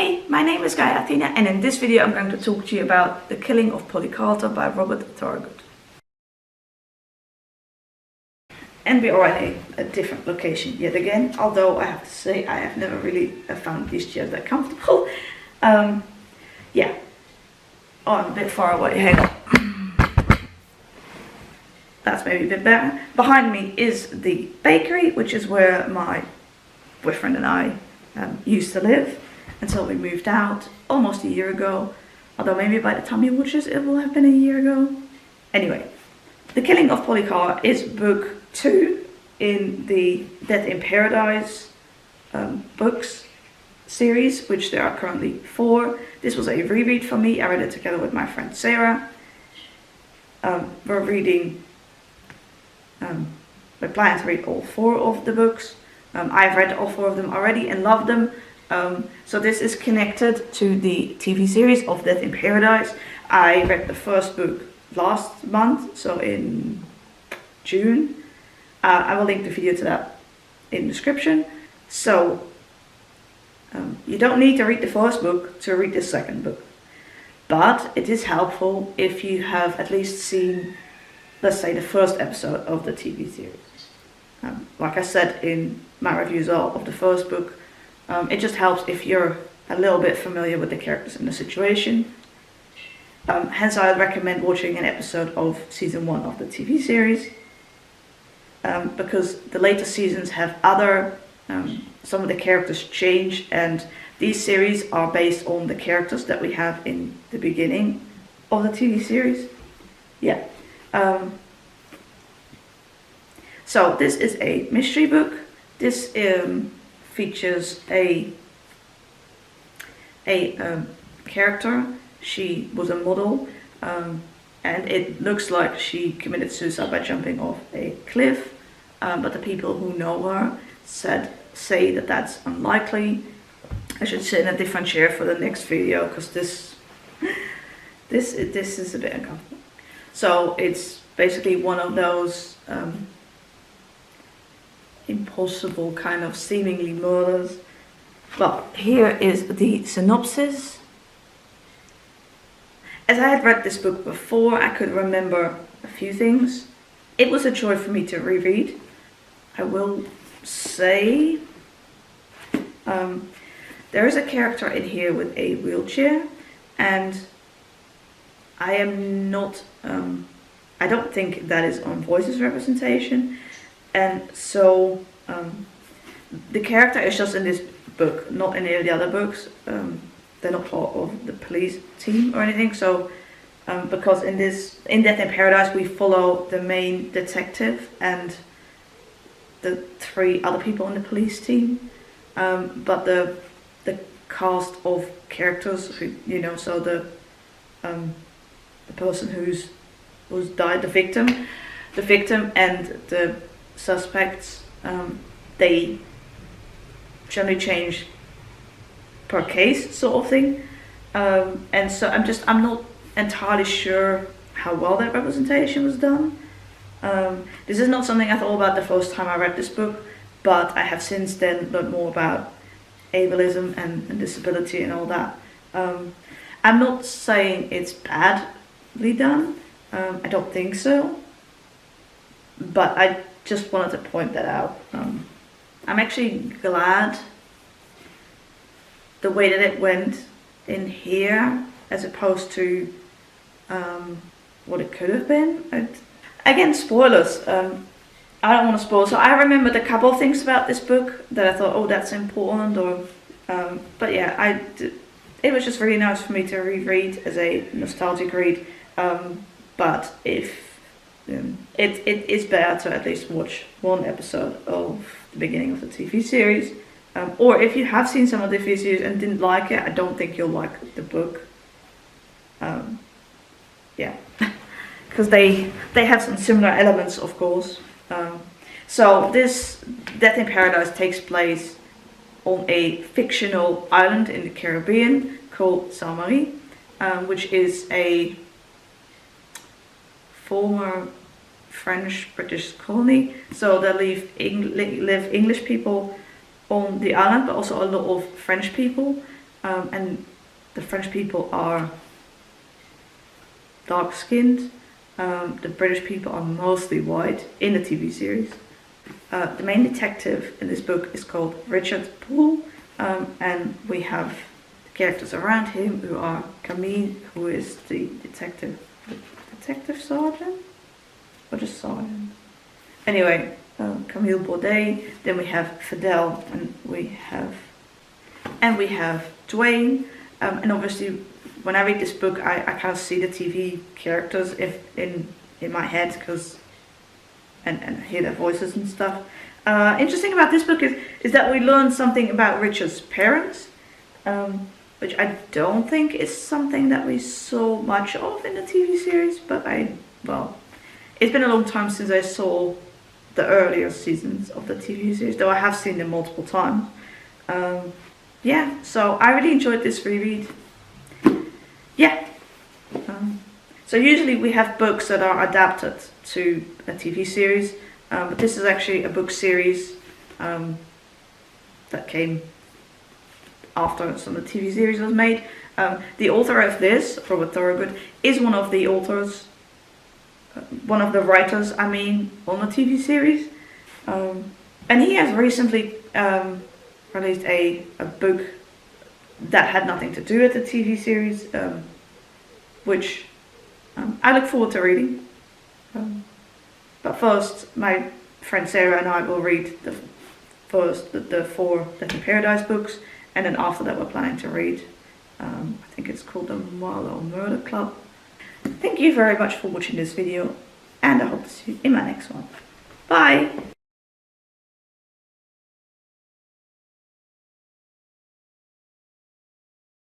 Hey, my name is Gaia Athena, and in this video I'm going to talk to you about The Killing of Polly Carter by Robert Thorogood. And we are in a different location yet again, although I have to say I have never really found these chairs that comfortable. Yeah. Oh, I'm a bit far away, hang on. That's maybe a bit better. Behind me is the bakery, which is where my boyfriend and I used to live until we moved out almost a year ago. Although maybe by the time he watches it will have been a year ago. Anyway, The Killing of Polly Carter is book 2 in the Death in Paradise books series, which there are currently 4. This was a reread for me. I read it together with my friend Sarah. We're planning to read all 4 of the books. I've read all 4 of them already and loved them. So this is connected to the TV series of Death in Paradise. I read the first book last month, so in June. I will link the video to that in the description. So you don't need to read the first book to read the second book. But it is helpful if you have at least seen, let's say, the first episode of the TV series. Like I said in my reviews of the first book, it just helps if you're a little bit familiar with the characters and the situation. Hence I recommend watching an episode of season 1 of the TV series, because the later seasons have some of the characters change, and these series are based on the characters that we have in the beginning of the TV series. Yeah. So this is a mystery book. This features a character. She was a model, and it looks like she committed suicide by jumping off a cliff, but the people who know her say that that's unlikely. I should sit in a different chair for the next video, because this is a bit uncomfortable. So it's basically one of those impossible kind of seemingly murders. Well, here is the synopsis. As I had read this book before, I could remember a few things. It was a joy for me to reread. I will say there is a character in here with a wheelchair, and I am not I don't think that is on Voices representation, and so the character is just in this book, not in any of the other books. They're not part of the police team or anything. So because in Death in Paradise we follow the main detective and the 3 other people in the police team, but the cast of characters who, you know, so the person who's died, the victim and the suspects, they generally change per case, sort of thing, and so I'm not entirely sure how well that representation was done. This is not something I thought about the first time I read this book, but I have since then learned more about ableism and disability and all that. I'm not saying it's badly done, I don't think so, but I just wanted to point that out. I'm actually glad the way that it went in here, as opposed to what it could have been. Again, spoilers. I don't want to spoil. So I remembered a couple of things about this book that I thought, oh, that's important. Or, but yeah, it was just really nice for me to reread as a nostalgic read. But if it is better to at least watch 1 episode of the beginning of the TV series. Or if you have seen some of the TV series and didn't like it, I don't think you'll like the book. Yeah, because they have some similar elements, of course. So this Death in Paradise takes place on a fictional island in the Caribbean called Saint Marie, which is a former French-British colony. So there live English people on the island, but also a lot of French people. and the French people are dark-skinned. The British people are mostly white in the TV series. The main detective in this book is called Richard Poole, and we have the characters around him who are Camille, who is the detective sergeant? Or just sergeant? Anyway, Camille Baudet, then we have Fidel, and we have Dwayne, and obviously when I read this book I kind of see the TV characters in my head, because and hear their voices and stuff. Interesting about this book is that we learn something about Richard's parents, which I don't think is something that we saw much of in the TV series, but it's been a long time since I saw the earlier seasons of the TV series, though I have seen them multiple times. Yeah, so I really enjoyed this reread. Yeah. So usually we have books that are adapted to a TV series, but this is actually a book series that came after some of the TV series was made. The author of this, Robert Thorogood, is one of the authors, one of the writers, on the TV series. And he has recently released a book that had nothing to do with the TV series, which I look forward to reading. But first, my friend Sarah and I will read the 4 Death in Paradise books, and then after that we're planning to read, I think it's called the Marlowe Murder Club. Thank you very much for watching this video, and I hope to see you in my next one. Bye!